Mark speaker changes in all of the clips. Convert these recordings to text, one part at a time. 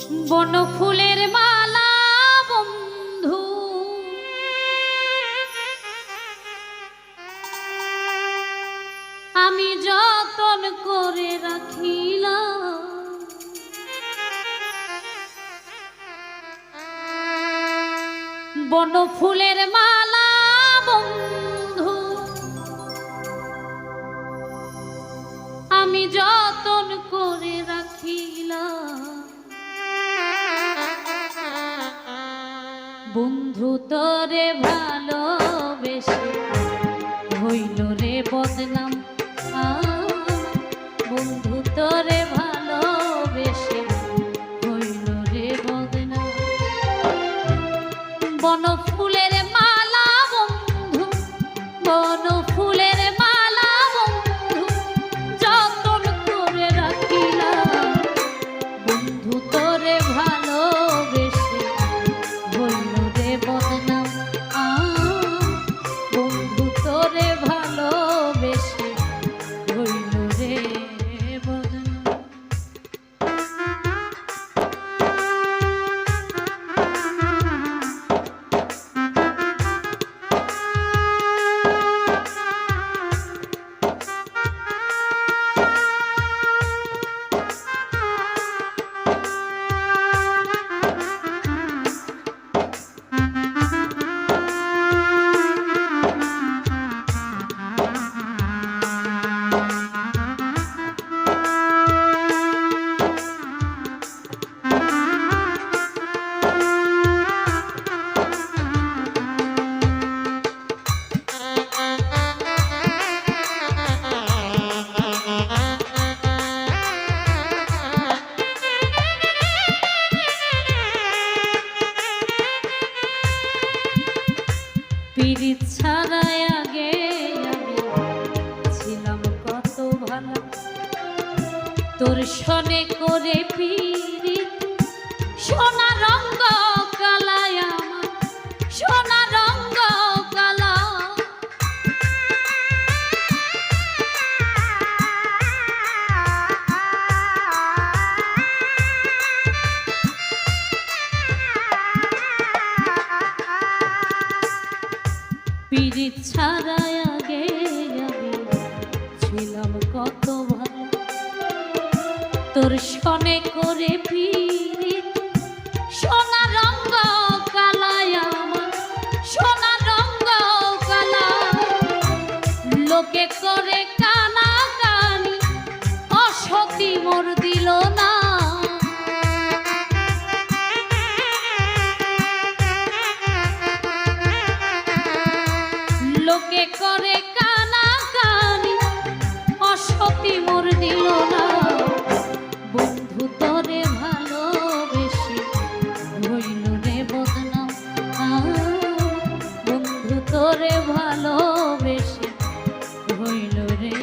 Speaker 1: বনফুলের মালা বন্ধু আমি যতন করে রাখিলাম, বনফুলের মালা বন্ধু আমি যতন করে রাখিলাম। বন্ধু তোরে ভালোবেসে হইল রে বদনাম, বন্ধু তোরে ভালোবেসে হইল রে বদনাম। বনফুলের মালা বন্ধু, বনফুলের মালা বন্ধু যতন করে রাখিলাম, বন্ধু তোরে ভালোবেসে হইল রে বদনাম, বন্ধু তোরে ভালোবেসে হইল রে বদনাম। পিরিত ছাড়াই আগে আমি ছিলাম কত ভালো, তোর সনে করে পিরিত সোনা রঙ্গ কালায় আমার সোনা রঙ্গ কালা। পিরিত ছাড়াই আগে আমি ছিলাম কত ভালো, তোর সনে করে পিরিত সোনা রঙ্গ কালায় আমার সোনা রঙ্গ কালা। লোকে করে কানা কানি অসতি মোর দিল না, লোকে করে কানা কানি অসতি মোর দিল না। বন্ধু তোরে ভালোবেসে হইল রে বদনাম, বন্ধু তোরে ভালোবেসে হইল রে।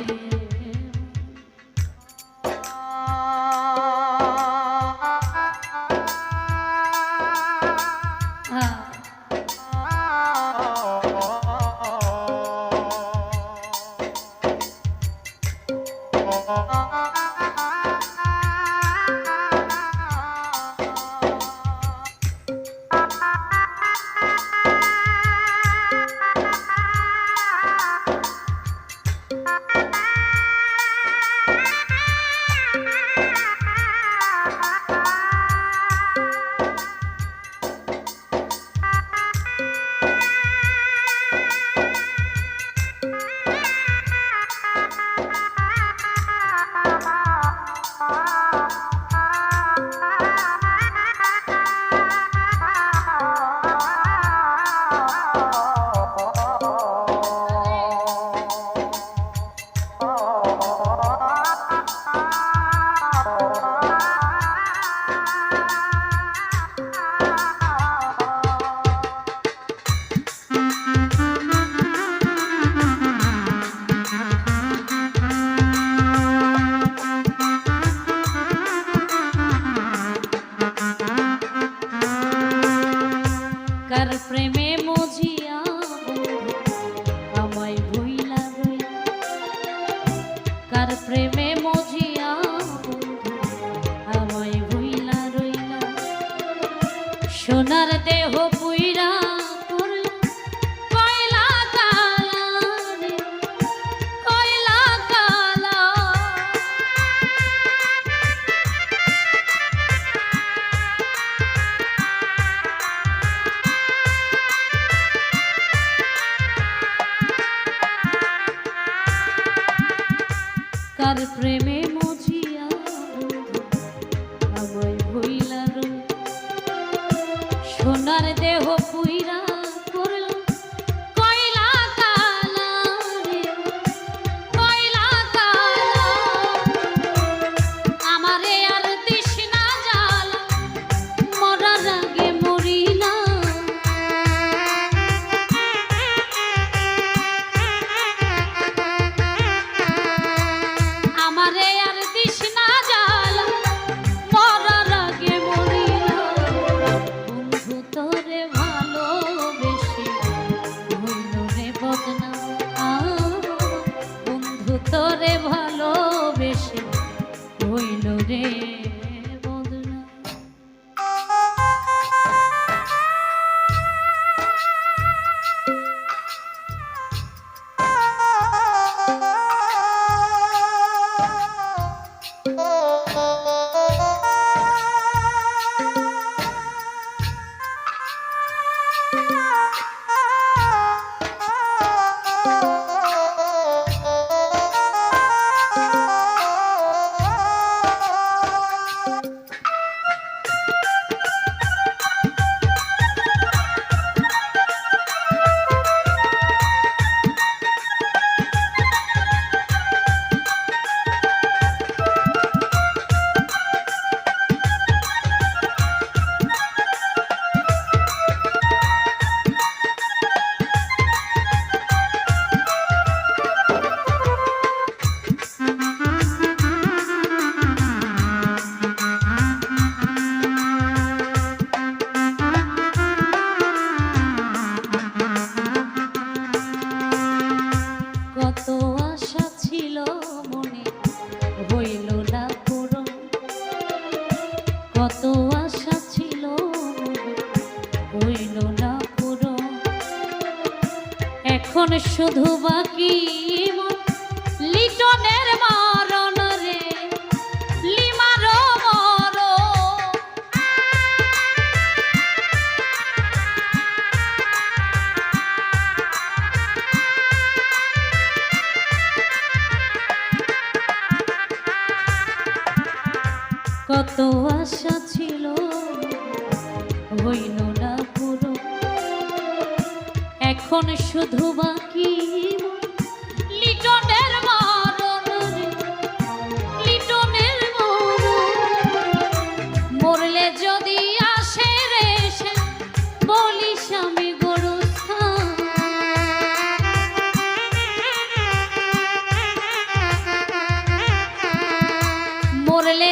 Speaker 1: কার প্রেমে মজিয়া বন্ধু আমায় ভুইলা রইলা। পুইরা করল কয়লা কালা রে, কয়লা কালা। কার প্রেমে মজিয়া আমায় ভইলার, সোনার দেহ পুইরা করল কয়লা কালা রে, কয়লা কালা। আমারে আর দিস না জ্বালা, মরার আগে মরি না। আমারে আর দিস না জ্বালা, মরার আগে মরি না। বন্ধু তোরে ভালোবেসে হইল রে বদনাম, বন্ধু তোরে ভালোবেসে হইল রে বদনাম। কত আশা ছিল মনে হইল না পূরণ, কত আশা ছিল মনে হইল না পূরণ। এখন শুধু বাকি মন লিটনের মরণ রে, লিমারো মরণ। কত আশা ছিল হইল না পুরো, এখন শুধু বাকি লিটনের মরণ রে, লিটনের মরণ। মরলে যদি আসে রে সে, বলিস আমি গোরস্থান। মরলে